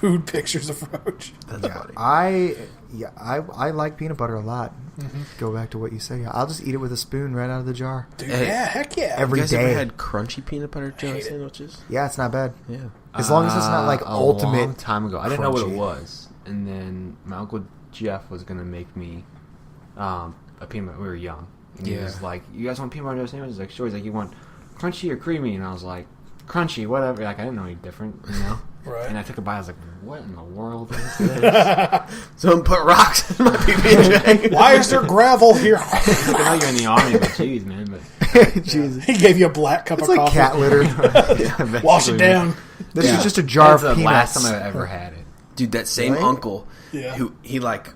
food pictures of Roach. That's funny. I like peanut butter a lot. Mm-hmm. Go back to what you say. I'll just eat it with a spoon right out of the jar. Dude, yeah, heck yeah. Every you guys day. ever had crunchy peanut butter jelly sandwiches? Yeah, it's not bad. Yeah. As long as it's not like ultimate. A long time ago. I didn't know what it crunchy. was. And then my Uncle Jeff was going to make me a peanut butter. We were young. And he was like, you guys want peanut butter jelly sandwiches? Like, sure. He's like, you want crunchy or creamy? And I was like, crunchy, whatever. Like, I didn't know any different, you know? Right. And I took a bite. I was like, what in the world is this? Someone put rocks in my PB&J. Why is there gravel here? I know you're in the army, but jeez, man. But Jesus. He gave you a black cup It's of like coffee. cat litter. yeah, Wash it down. This is just a jar That's of the peanuts. last time I ever had it. Dude, that same Really? uncle, Yeah. who he like,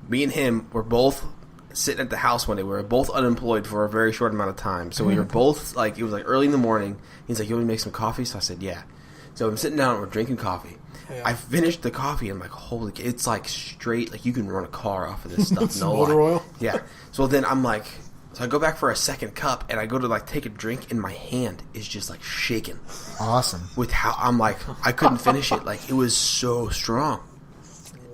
me and him were both sitting at the house one day. We were both unemployed for a very short amount of time. So we were both like, it was like early in the morning. He's like, you want me to make some coffee? So I said, yeah. So I'm sitting down and we're drinking coffee. Yeah. I finished the coffee and I'm like, holy, it's like straight, like you can run a car off of this stuff. It's No motor lie. oil? Yeah. So then I'm like, so I go back for a second cup and I go to like take a drink and my hand is just like shaking Awesome. with how I'm like, I couldn't finish it. Like it was so strong.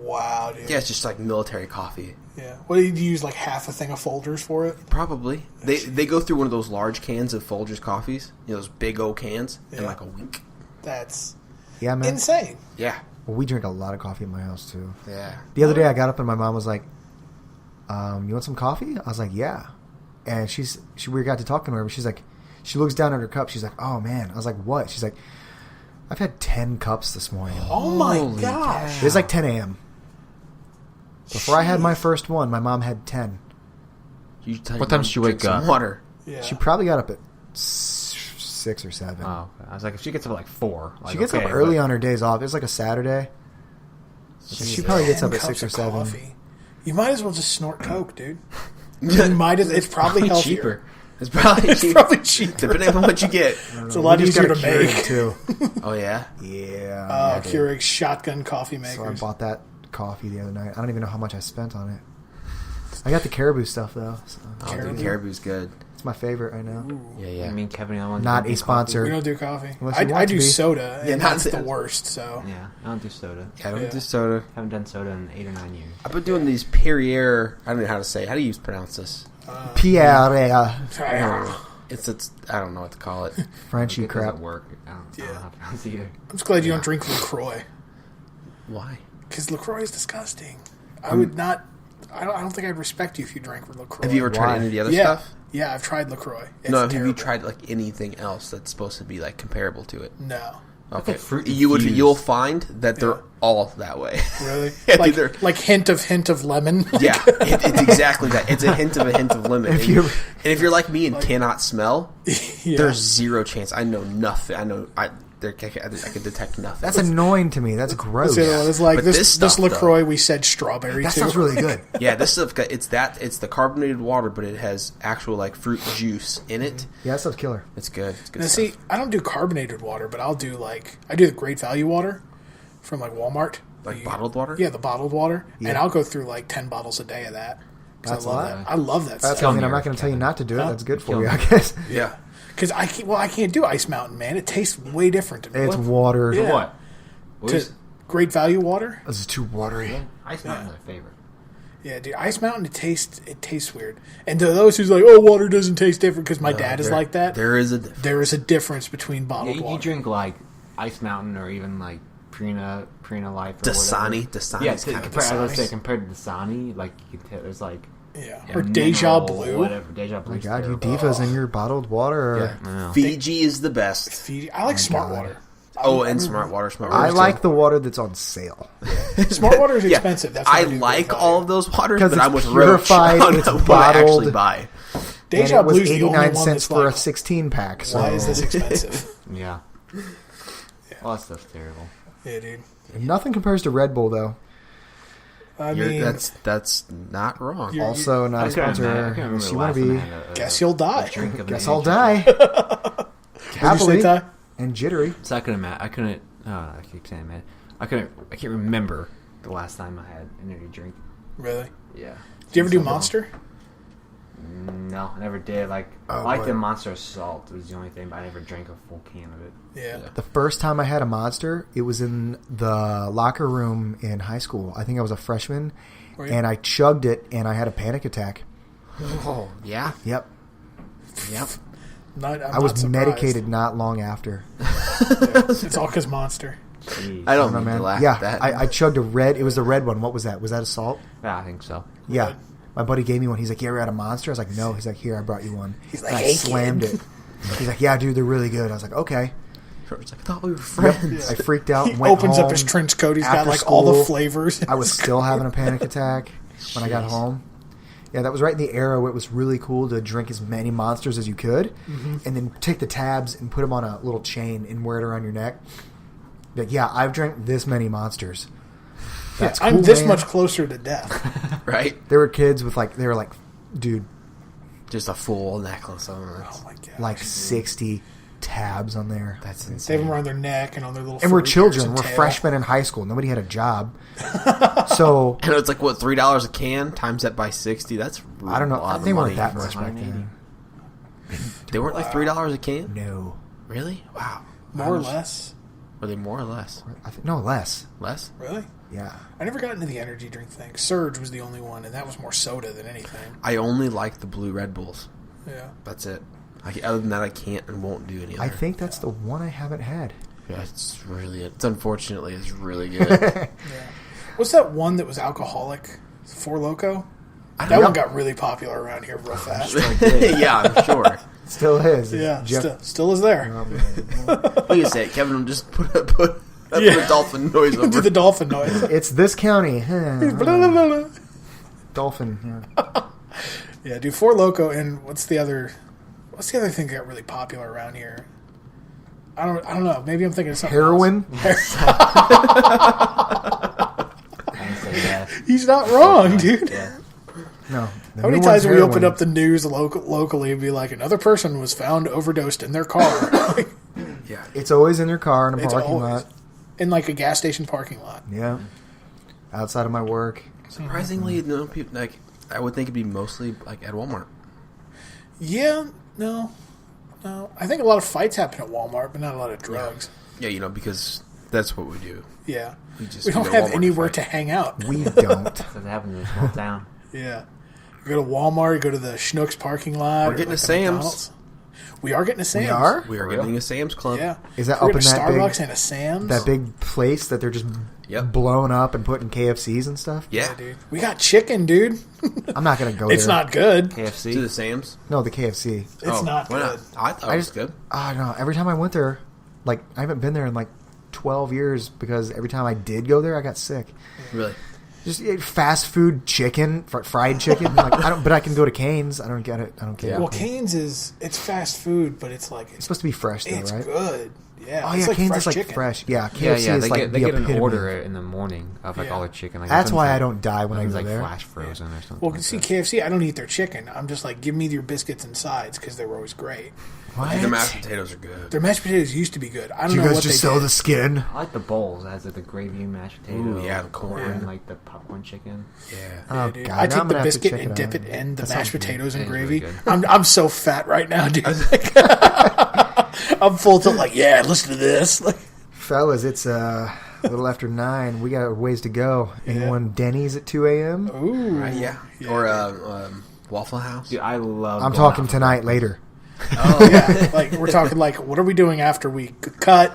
Wow, dude. Yeah, it's just like military coffee. Yeah. What did you use, like half a thing of Folgers for it? Probably. They go through one of those large cans of Folgers coffees. You know, those big old cans in Yeah. like a week. That's Yeah, man. insane. Yeah. Well, we drink a lot of coffee in my house, too. Yeah. The other day I got up and my mom was like, you want some coffee? I was like, yeah. And we got to talking to her, but she's like, she looks down at her cup. She's like, oh, man. I was like, what? She's like, I've had 10 cups this morning. Oh, my Holy gosh. It was like 10 a.m. Before I had my first one, my mom had 10. You tell What your time mom did to she drink wake some up? water. Yeah. She probably got up at 6 or 7. Oh, okay. I was like, if she gets up at like 4. Like, She gets okay, up early but- on her days off. It's like a Saturday. She Jesus. probably gets 10 up at cups 6 or of 7. coffee. You might as well just snort Coke, dude. You might as, it's probably healthier. cheaper. It's probably It's cheap. probably cheaper. Depending on what you get. It's a lot We just easier got to a Keurig, make. too. Oh, yeah? Yeah. Keurig shotgun coffee makers. So I bought that coffee the other night. I don't even know how much I spent on it. I got the Caribou stuff, though. So Oh, dude, Caribou's good. it's my favorite right now. Yeah, yeah. I mean, Kevin, I want Not to a sponsor. We don't do coffee. Unless you want I to do be. soda, and Yeah, not that's the the- worst. So Yeah, I don't do soda. Yeah, I don't Yeah. do soda. Haven't done soda in 8 or 9 years. I've been doing these Perrier. I don't know how to say it. How do you pronounce this? Pierre. It's I don't know what to call it. Frenchy It crap. doesn't work. I don't know how to pronounce it either. I'm just glad you don't drink LaCroix, Why? because LaCroix is disgusting. I would not. I don't think I'd respect you if you drank LaCroix. Have you ever tried Why? any of the other Yeah, stuff? yeah. I've tried LaCroix. It's No, have terrible. you tried like anything else that's supposed to be like comparable to it? No, Okay, like fruit you'll infused. find that they're Yeah. all that way. really. Yeah, like they're- like hint of lemon. Yeah, it's exactly that. It's a hint of lemon. If and, you- and if you're like me and cannot smell, Yeah. there's zero chance. I know nothing. I can detect nothing. That's annoying to me. That's gross. So it's like But this this stuff, LaCroix. We said strawberry That too. sounds really good. Yeah, this stuff. It's the carbonated water, but it has actual like fruit juice in it. Yeah, that stuff's killer. It's good. It's good Now, stuff. see, I don't do carbonated water, but I do the Great Value water from like Walmart. Like bottled water? Yeah, the bottled water, Yeah. and I'll go through like 10 bottles a day of that. 'Cause That's I love a lot. that. I love that That's stuff. I mean, I'm me, not going to tell you Kevin. not to do it. Huh? That's good for Kill you, me. I guess. Yeah. Because I can't do Ice Mountain, man. It tastes way different to me. It's water. Yeah. What? What To is Great Value water. This is too watery. Ice Mountain's my favorite. Yeah, dude, Ice Mountain. It tastes weird. And to those who's like, oh, water doesn't taste different because my dad is like that. There is a There is a difference between Yeah, bottled you water. drink like Ice Mountain or even like Prina Life or Dasani. whatever. Dasani's Yeah, kind of compared, I would Dasani's. say compared to Dasani, like you can tell there's like Yeah. a Or Deja mineral, Blue. whatever. Deja Blue. Oh my God, you divas in your bottled water. Or... Yeah. Wow. Fiji is the best. Fiji. I like Smart God. Water. Oh, and Smart Water. Smart I Water. like the water that's on sale. Smart Water is Yeah. expensive. That's why I do like Great all Value. of those waters, 'Cause but it's I'm with Roach purified, on it's what I actually bottled. buy. Deja And it was Blue's the only 89 one cents that's for a like, 16-pack. So why is this expensive? Yeah. Well, that stuff's terrible. Yeah, dude. Nothing compares to Red Bull, though. I mean, That's not wrong. You're- Also, not a sponsor. Unless you want to be. guess you'll die. Drink of Guess an I'll age. die. What did you say, Happily. Ty? And jittery. So I couldn't. Oh, I keep saying, man. I can't remember the last time I had an energy drink. Really? Yeah. Do you ever do Monster? No, I never did. Like, I like the Monster Salt was the only thing, but I never drank a full can of it. Yeah. The first time I had a Monster, it was in the locker room in high school. I think I was a freshman, and I chugged it, and I had a panic attack. Oh, yeah? Yep. I was medicated not long after. It's all because Monster. Jeez. I don't know, man. man. Laugh Yeah, at that. I chugged a red. It was the red one. What was that? Was that a salt? Yeah, I think so. Yeah. Red. My buddy gave me one. He's like, "You ever had a Monster?" I was like, "No." He's like, "Here, I brought you one." He's like, And I "Hey, slammed kid." it. He's like, "Yeah, dude, they're really good." I was like, "Okay." It's like, I thought we were friends. I freaked out. He And went opens home. up his trench coat. He's got after like all the school. flavors. I was still having a panic attack when I got home. Yeah, that was right in the era where it was really cool to drink as many Monsters as you could, and then take the tabs and put them on a little chain and wear it around your neck. Like, yeah, I've drank this many Monsters. That's cool, I'm this man. much closer to death. Right? There were kids with they were like, dude, Just a full necklace on it. Oh my god! like 60 tabs on there. That's They have insane. them around their neck and on their little. And we're furry ears children. and We're tail. freshmen in high school. Nobody had a job. So, And it's like, what, $3 a can? Times that by 60? That's I don't know. a lot of They weren't money. that much back then. They weren't like $3 a can? No. Really? Wow. More How or much- less. Were they more or less? No, less. Less? Really? Yeah. I never got into the energy drink thing. Surge was the only one, and that was more soda than anything. I only like the blue Red Bulls. Yeah. That's it. Other than that, I can't and won't do any other. I think that's the one I haven't had. Yeah, it's unfortunately, it's really good. Yeah. What's that one that was alcoholic? Four Loco? I That don't one know. got really popular around here real fast. Yeah, I'm sure. Still is. Yeah, Jeff. still is there. What do you say, Kevin? Will just put a Yeah. dolphin noise over. Do the dolphin noise. It's this county. Blah, blah, blah, blah. Dolphin. Yeah. Yeah, do Four Loco, and what's the other thing that got really popular around here? I don't know. Maybe I'm thinking of something Heroin. else. I didn't say that. He's not wrong, dude. Yeah. No. How many times have we opened up the news locally and be like, another person was found overdosed in their car? Yeah. It's always in their car in a It's parking always lot. in like a gas station parking lot. Yeah. Outside of my work. Surprisingly, no people like. I would think it'd be mostly like at Walmart. Yeah, no. I think a lot of fights happen at Walmart, but not a lot of drugs. Yeah, because that's what we do. Yeah. We just We don't go to have Walmart to anywhere fight. to hang out. We don't. Doesn't happen in a small town. Yeah. You go to Walmart, you go to the Schnucks parking lot. We're or getting like a the Sam's. McDonald's. We are getting a Sam's. We are? We are For getting real? a Sam's Club. Yeah. Is that We're up in getting a that big- Starbucks and a Sam's? That big place that they're just Yep. blowing up and putting KFCs and stuff? Yeah. Yeah, dude. We got chicken, dude. I'm not going to go It's there. not good. To the KFC. Sam's. No, the KFC. It's not why good. I thought I it was just- good. Oh, no. Every time I went there, I haven't been there in 12 years because every time I did go there, I got sick. Really. Just fast food chicken, fried chicken. But I can go to Cane's. I don't get it. I don't get Well, it. Cane's it's fast food, but it's like It's supposed to be fresh, though, it's right? good. Yeah. Oh, it's yeah, like Cane's fresh is like chicken. fresh. Yeah, KFC Yeah, is they like get the an epitome. order in the morning of Yeah. all the chicken. Like That's why I nothing's don't die when I nothing's go like there. flash frozen or something. Well, like see, that. KFC, I don't eat their chicken. I'm just like, give me your biscuits and sides because they were always great. What? The mashed potatoes are good. Their mashed potatoes used to be good. I don't Do you know guys what just they sell did. the skin? I like the bowls. It has like the gravy mashed potato. Ooh, yeah, the corn. like the popcorn chicken. Yeah. Oh, Dude, God. I now take I'm the gonna have to biscuit check and it dip out. it in the That mashed sounds potatoes and It is really gravy. good. I'm so fat right now, dude. I'm full to yeah, listen to this. Fellas, it's a little after 9. We got a ways to go. Anyone Denny's at 2 a.m.? Ooh. Right, yeah. Or Waffle House. Dude, I love. I'm going talking out for tonight, breakfast. later. Oh yeah, we're talking what are we doing after we cut?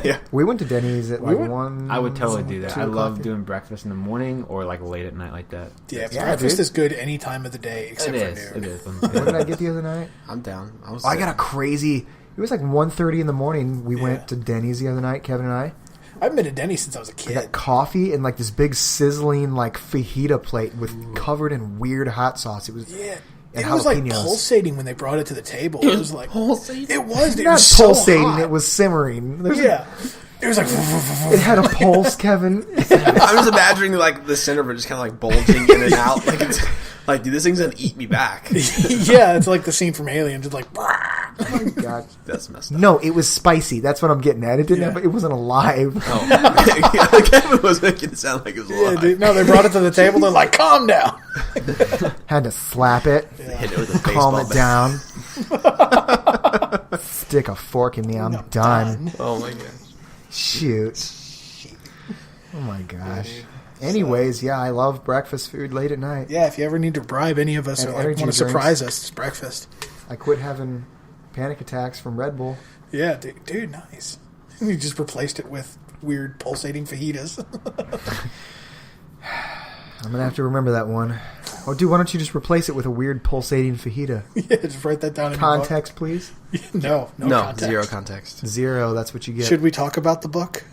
Yeah. We went to Denny's at We went- 1. I would totally do that. 2 I love o'clock. doing breakfast in the morning or late at night like that. Yeah, Yeah, breakfast dude. is good any time of the day except It for is. noon. It is. What did I get the other night? I'm down. I got a crazy... It was 1:30 in the morning. We Yeah. went to Denny's the other night, Kevin and I. I haven't been to Denny's since I was a I kid. got coffee and this big sizzling fajita plate with covered in weird hot sauce. It was... Yeah. And It was like jalapenos. pulsating when they brought it to the table. It was like pulsating? It was. Dude. It Not was so pulsating, hot. it was simmering. There's Yeah. It was like. It had a pulse, Kevin. I'm just imagining the center of it just kind of bulging in and out. It's Like, dude, this thing's gonna eat me back. Yeah, it's like the scene from Alien, just like. Oh my god. That's messed up. No, it was spicy. That's what I'm getting at. It didn't have, it wasn't alive. Oh. Kevin was making it sound like it was alive. Yeah, dude, no, they brought it to the table. They're like, "Calm down." Had to slap it, Hit it with a calm baseball it down, stick a fork in me. I'm done. bat. Oh my gosh. Shoot. Oh my gosh. Anyways, yeah, I love breakfast food late at night. Yeah, if you ever need to bribe any of us And or like, energy want to surprise drinks. us, it's breakfast. I quit having panic attacks from Red Bull. Yeah, dude, nice. You just replaced it with weird pulsating fajitas. I'm gonna have to remember that one. Oh, dude, why don't you just replace it with a weird pulsating fajita? Yeah, just write that down in Context, please. your book. No No, context. zero context. 0. That's what you get. Should we talk about the book?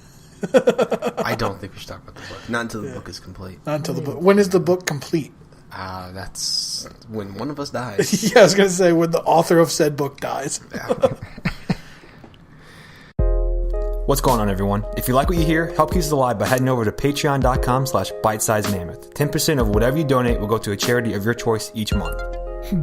I don't think we should talk about the book. Not until the book is complete. Not until the book. When is the book complete? That's when one of us dies. Yeah, I was going to say when the author of said book dies. What's going on, everyone? If you like what you hear, help keep us alive by heading over to patreon.com/bitesizemammoth. 10% of whatever you donate will go to a charity of your choice each month.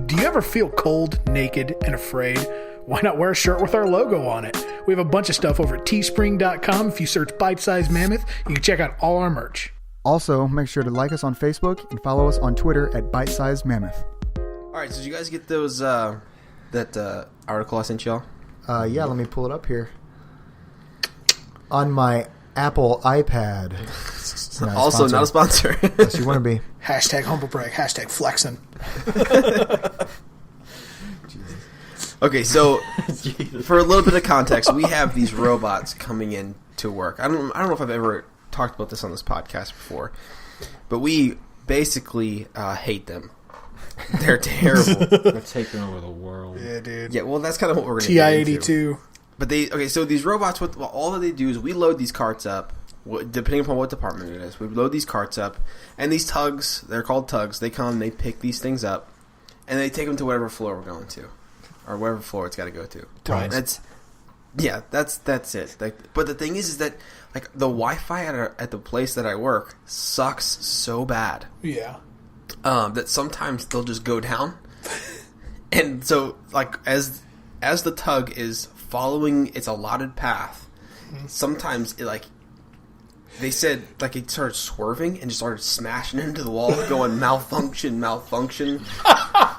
Do you ever feel cold, naked, and afraid? Why not wear a shirt with our logo on it? We have a bunch of stuff over at teespring.com. If you search Bite Size Mammoth, you can check out all our merch. Also, make sure to like us on Facebook and follow us on Twitter at Bite Size Mammoth. All right, so did you guys get those that article I sent y'all? Yeah, let me pull it up here. On my Apple iPad. Also, not a sponsor. Yes, you want to be. Hashtag humble brag. Hashtag flexing. Okay, so for a little bit of context, we have these robots coming in to work. I don't know if I've ever talked about this on this podcast before, but we basically hate them. They're terrible. They're taking over the world. Yeah, dude. Yeah, well, that's kind of what we're going to get into. TI-82. But so these robots, all that they do is we load these carts up, depending upon what department it is. We load these carts up, and these tugs, they're called tugs, they come, they pick these things up, and they take them to whatever floor we're going to, or whatever floor it's got to go to. Right. That's it. But the thing is that like the Wi-Fi at the place that I work sucks so bad Yeah. that sometimes they'll just go down, and so like as the tug is following its allotted path, sometimes it they said like it started swerving and just started smashing into the wall, going malfunction.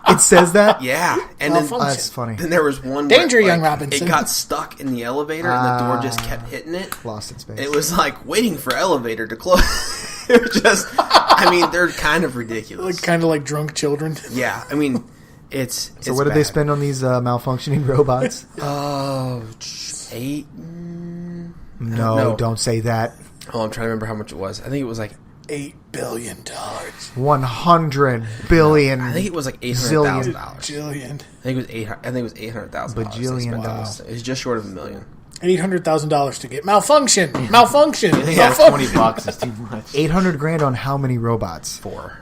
It says that? Yeah, and then That's funny. then there was one Danger, where, young Robinson. It got stuck in the elevator, and the door just kept hitting it. Lost its space. It was like waiting for elevator to close. It was just, I mean, they're kind of ridiculous. Kind of like drunk children. Yeah, I mean, it's So what did they spend on these malfunctioning robots? Oh, 8. No, don't say that. Oh, I'm trying to remember how much it was. I think it was like $8 billion. 100 billion. I think it was like Zillion. $800,000. Jillion. I think it was $800,000. Bajillion Wow. dollars. It's just short of $1 million. $800,000 to get malfunction. Malfunction. I think like $20 is too much. 800 grand on how many robots? 4.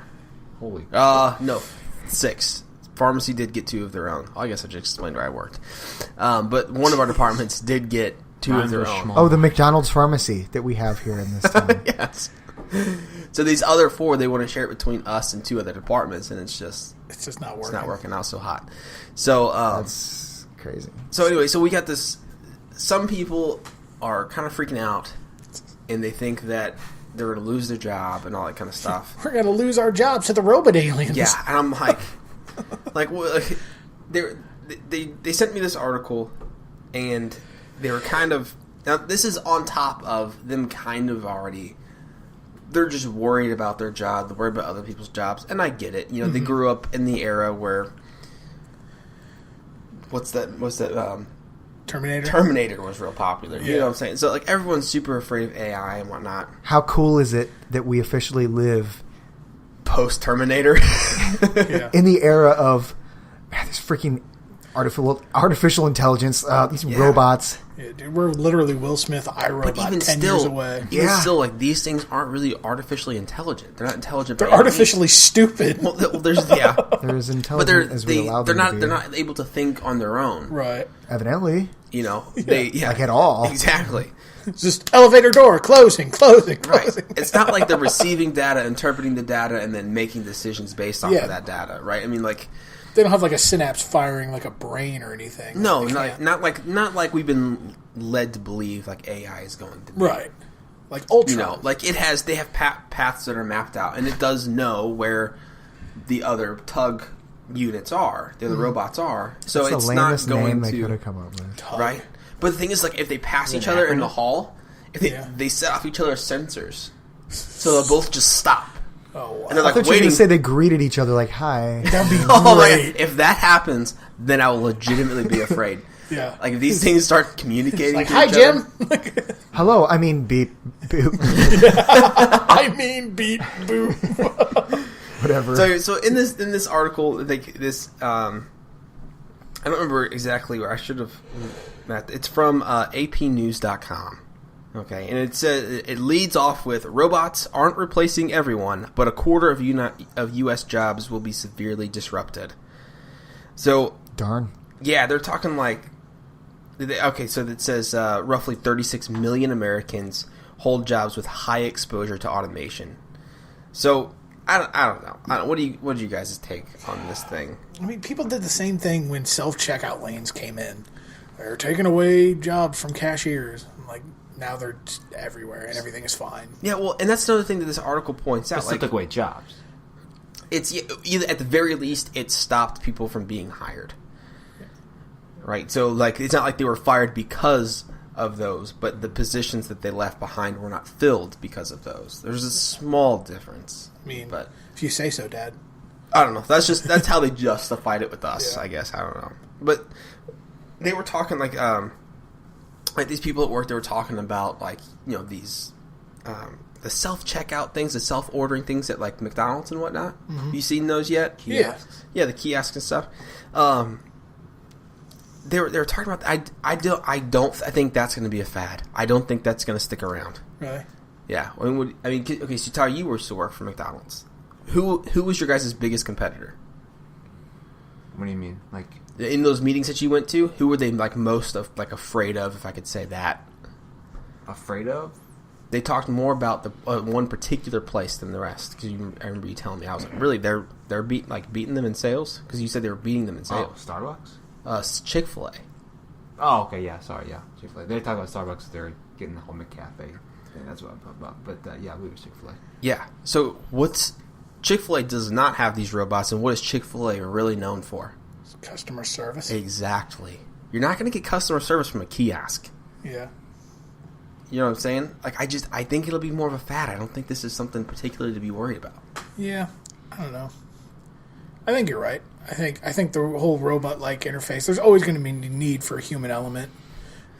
Holy. No, 6. Pharmacy did get 2 of their own. I guess I just explained where I worked. But one of our departments did get 2 of their own. Oh, the McDonald's pharmacy that we have here in this town. Yes. So these other 4, they want to share it between us and 2 other departments, and it's just not working. it's not working out so hot. So That's crazy. so anyway, so we got this. Some people are kind of freaking out, and they think that they're going to lose their job and all that kind of stuff. We're going to lose our jobs to the robot aliens. Yeah, and I'm like, well, they sent me this article, and they were kind of, now this is on top of them kind of already, they're just worried about their job, they're worried about other people's jobs, and I get it. You know, they grew up in the era where, what's that, Terminator was real popular. You know what I'm saying? So, like, everyone's super afraid of AI and whatnot. How cool is it that we officially live Post-Terminator. Yeah. in the era of this freaking artificial intelligence, these robots. Yeah, dude, we're literally Will Smith, iRobot, But even 10 still, years away. even still, like these things aren't really artificially intelligent. They're not intelligent. They're by any artificially means. stupid. Well, there's They're as but intelligent as we allow them to be. they're not able to think on their own. Right. Evidently. You know, they Like at all. Exactly. It's just elevator door, closing. Right. It's not like they're receiving data, interpreting the data, and then making decisions based off of that data, right? I mean, like They don't have like a synapse firing like a brain or anything. no, They can't. not like we've been led to believe like AI is going to be. Right. Like Ultron. You know, like they have paths that are mapped out, and it does know where the other tug units are, the other robots are. So That's it's the not lamest going name they to could have come up with. Tug. right. But the thing is, like, if they pass each other in the hall, if they set off each other's sensors, so they'll both just stop, Oh, wow. and they're I like thought you were waiting. going to say they greeted each other like, hi. That'd be Oh, great. like, if that happens, then I will legitimately be afraid. Yeah. Like if these things start communicating, Like, to hi, each Jim. other, Hello, I mean beep, boop, I mean, beep, boop. whatever. So in this article, I don't remember exactly where I should have. It's from APnews.com. Okay, and it says it leads off with robots aren't replacing everyone, but a quarter of U.S. jobs will be severely disrupted. So Darn. yeah, they're talking like okay. So it says roughly 36 million Americans hold jobs with high exposure to automation. So I don't know. What do you guys' take on this thing? I mean, people did the same thing when self-checkout lanes came in. They're taking away jobs from cashiers. Like, now they're just everywhere and everything is fine. Yeah, well, and that's another thing that this article points out. It still took away jobs. It's either at the very least it stopped people from being hired, right? So like it's not like they were fired because of those, but the positions that they left behind were not filled because of those. There's a small difference. I mean, but if you say so, Dad. I don't know. That's how they justified it with us. Yeah. I guess I don't know, but they were talking like these people at work. They were talking about like these. The self-checkout things, the self-ordering things at like McDonald's and whatnot. You seen those yet? Yeah. Yeah, the kiosks and stuff. They were talking about. I think that's going to be a fad. I don't think that's going to stick around. Really? Yeah. Okay. So Tyler, you used to work for McDonald's. Who was your guys' biggest competitor? What do you mean? Like In those meetings that you went to, who were they like most of like afraid of, if I could say that? afraid of? They talked more about the one particular place than the rest. Because I remember you telling me, I was like, really, they're beating them in sales? Because you said they were beating them in sales. Oh, Starbucks? Chick-fil-A. Oh, okay, yeah, sorry, yeah. Chick-fil-A. They talk about Starbucks, they're getting the whole McCafe. Yeah, that's what I'm talking about. But, yeah, we were Chick-fil-A. Yeah. So Chick-fil-A does not have these robots, and what is Chick-fil-A really known for? Customer service. Exactly. You're not going to get customer service from a kiosk. Yeah. You know what I'm saying? Like, I think it'll be more of a fad. I don't think this is something particularly to be worried about. Yeah. I don't know. I think you're right. I think the whole robot-like interface, there's always going to be a need for a human element,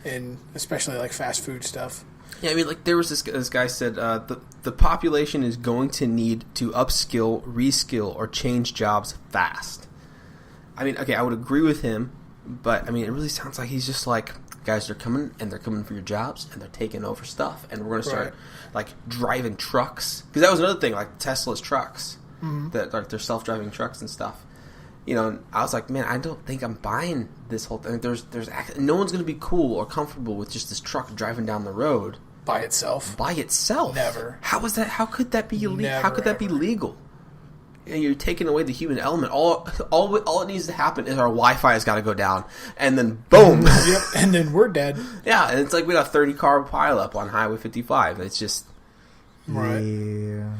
in especially like fast food stuff. Yeah, I mean, like there was this guy said the population is going to need to upskill, reskill, or change jobs fast. I mean, okay, I would agree with him, but I mean, it really sounds like he's just like, guys, they're coming for your jobs, and they're taking over stuff, and we're going to start like driving trucks, because that was another thing, like Tesla's trucks, that like they're self-driving trucks and stuff. You know, I was like, man, I don't think I'm buying this whole thing. There's no one's going to be cool or comfortable with just this truck driving down the road By itself. by itself. Never. How is that? How could that be illegal? Never, How could that be ever. legal? And you're taking away the human element. All it needs to happen is our Wi-Fi has got to go down, and then boom. Yep. And then we're dead. Yeah, and it's like we got a 30-car pileup on Highway 55. It's just Right. Yeah.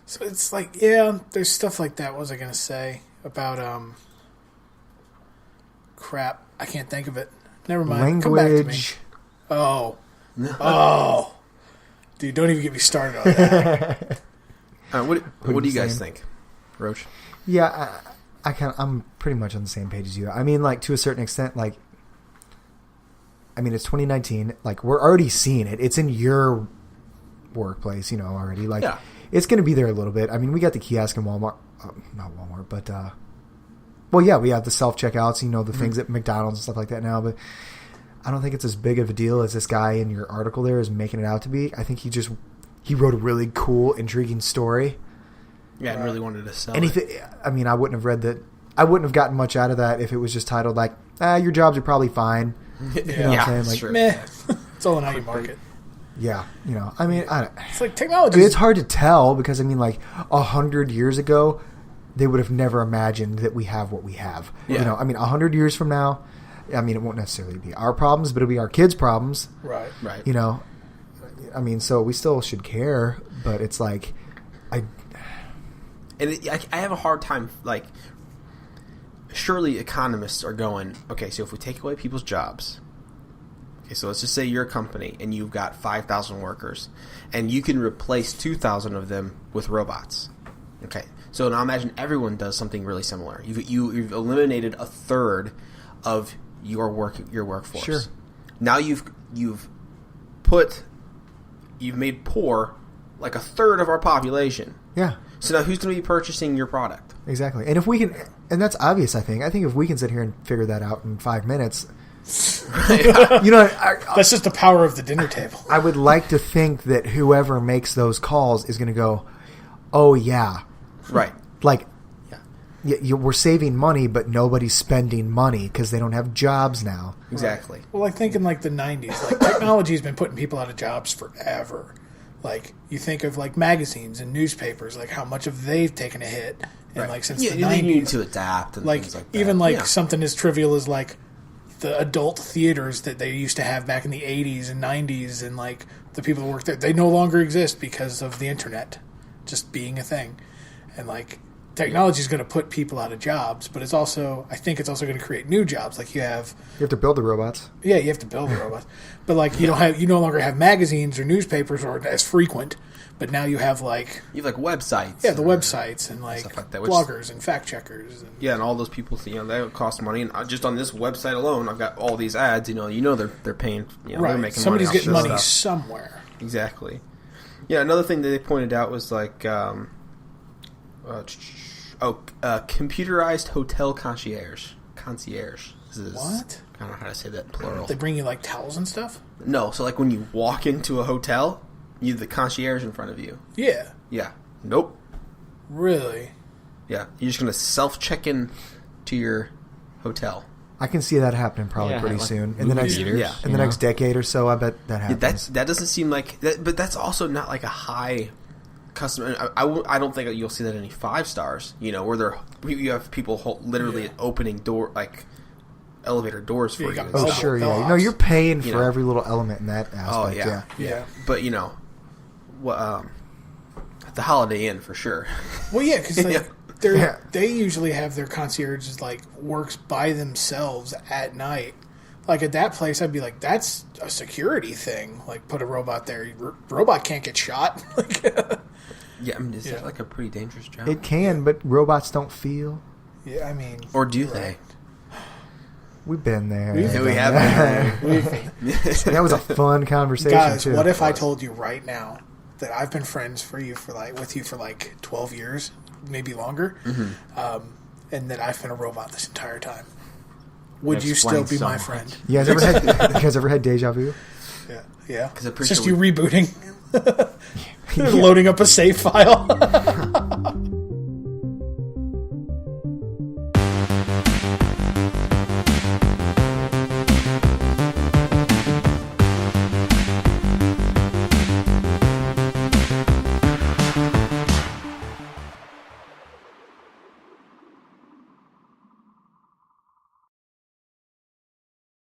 So it's like, yeah, there's stuff like that. What was I going to say about, crap. I can't think of it. Never mind. Come back to me. Language. Oh. Dude, don't even get me started on that. what do you guys saying? think, Roach? Yeah, I'm pretty much on the same page as you. I mean, like, to a certain extent, like, I mean, it's 2019. Like, we're already seeing it. It's in your workplace, already. Like, Yeah. it's going to be there a little bit. I mean, we got the kiosk in Walmart. Not Walmart, but well, yeah, we have the self-checkouts, the things at McDonald's and stuff like that now, but I don't think it's as big of a deal as this guy in your article there is making it out to be. I think he wrote a really cool, intriguing story. Yeah, I really wanted to sell it. I mean, I wouldn't have read that. I wouldn't have gotten much out of that if it was just titled like, your jobs are probably fine. You know what I'm saying? Like, true. Meh. It's all in how you market. Yeah, I mean, it's like technology. It's hard to tell because, I mean, like 100 years ago, they would have never imagined that we have what we have. Yeah. I mean, 100 years from now, I mean, it won't necessarily be our problems, but it'll be our kids' problems. Right. I mean, so we still should care, but it's like, I have a hard time, like, surely economists are going, okay, so if we take away people's jobs, okay, so let's just say you're a company and you've got 5,000 workers, and you can replace 2,000 of them with robots. Okay, so now imagine everyone does something really similar. You've eliminated a third of your workforce. Sure. Now you've made poor like a third of our population. yeah. So now who's going to be purchasing your product? Exactly. And if we can, and that's obvious, I think if we can sit here and figure that out in 5 minutes, that's just the power of the dinner table. I would like to think that whoever makes those calls is going to go, oh yeah. Right. Like, we're saving money, but nobody's spending money because they don't have jobs now. Exactly. Well, like think in like the 90s, like technology's been putting people out of jobs forever. Like you think of like magazines and newspapers, like how much of they've taken a hit, and like since the 90s, they need to adapt and like things like that. even like something as trivial as like the adult theaters that they used to have back in the 80s and 90s, and like the people that work there, they no longer exist because of the internet just being a thing, and like technology is going to put people out of jobs, but I think it's also going to create new jobs. Like you have to build the robots. Yeah, you have to build the robots, but like you no longer have magazines or newspapers or as frequent. But now you have websites. Yeah, the websites and like that, bloggers and fact checkers. And, and all those people, that cost money. And just on this website alone, I've got all these ads. They're paying. They're making somebody's money getting money somewhere. Exactly. Yeah, another thing that they pointed out was like, computerized hotel concierge. This is, what? I don't know how to say that in plural. They bring you like towels and stuff? No, so like when you walk into a hotel, you have the concierge in front of you. Yeah. Yeah. Nope. Really? Yeah. You're just going to self-check-in to your hotel. I can see that happening probably pretty soon. In the next next decade or so, I bet that happens. That doesn't seem like... but that's also not like a high customer... I don't think you'll see that in any 5 stars, where you have people literally opening door... like elevator doors for you. Oh, sure, yeah. No, you're paying for every little element in that aspect. Oh, yeah. But, the Holiday Inn, for sure. Well, yeah, because they usually have their concierges, works by themselves at night. Like, at that place, I'd be like, that's a security thing. Like, put a robot there. Robot can't get shot. Yeah, I mean, is that, a pretty dangerous job? It can, but robots don't feel. Yeah, I mean... Or do they? We've been there. We have been there. That was a fun conversation, guys, too. what if I told you right now that I've been friends with you for 12 years, maybe longer, and that I've been a robot this entire time? Would you still be my friend? You guys ever had deja vu? Yeah. It's just you rebooting. Loading up a save file.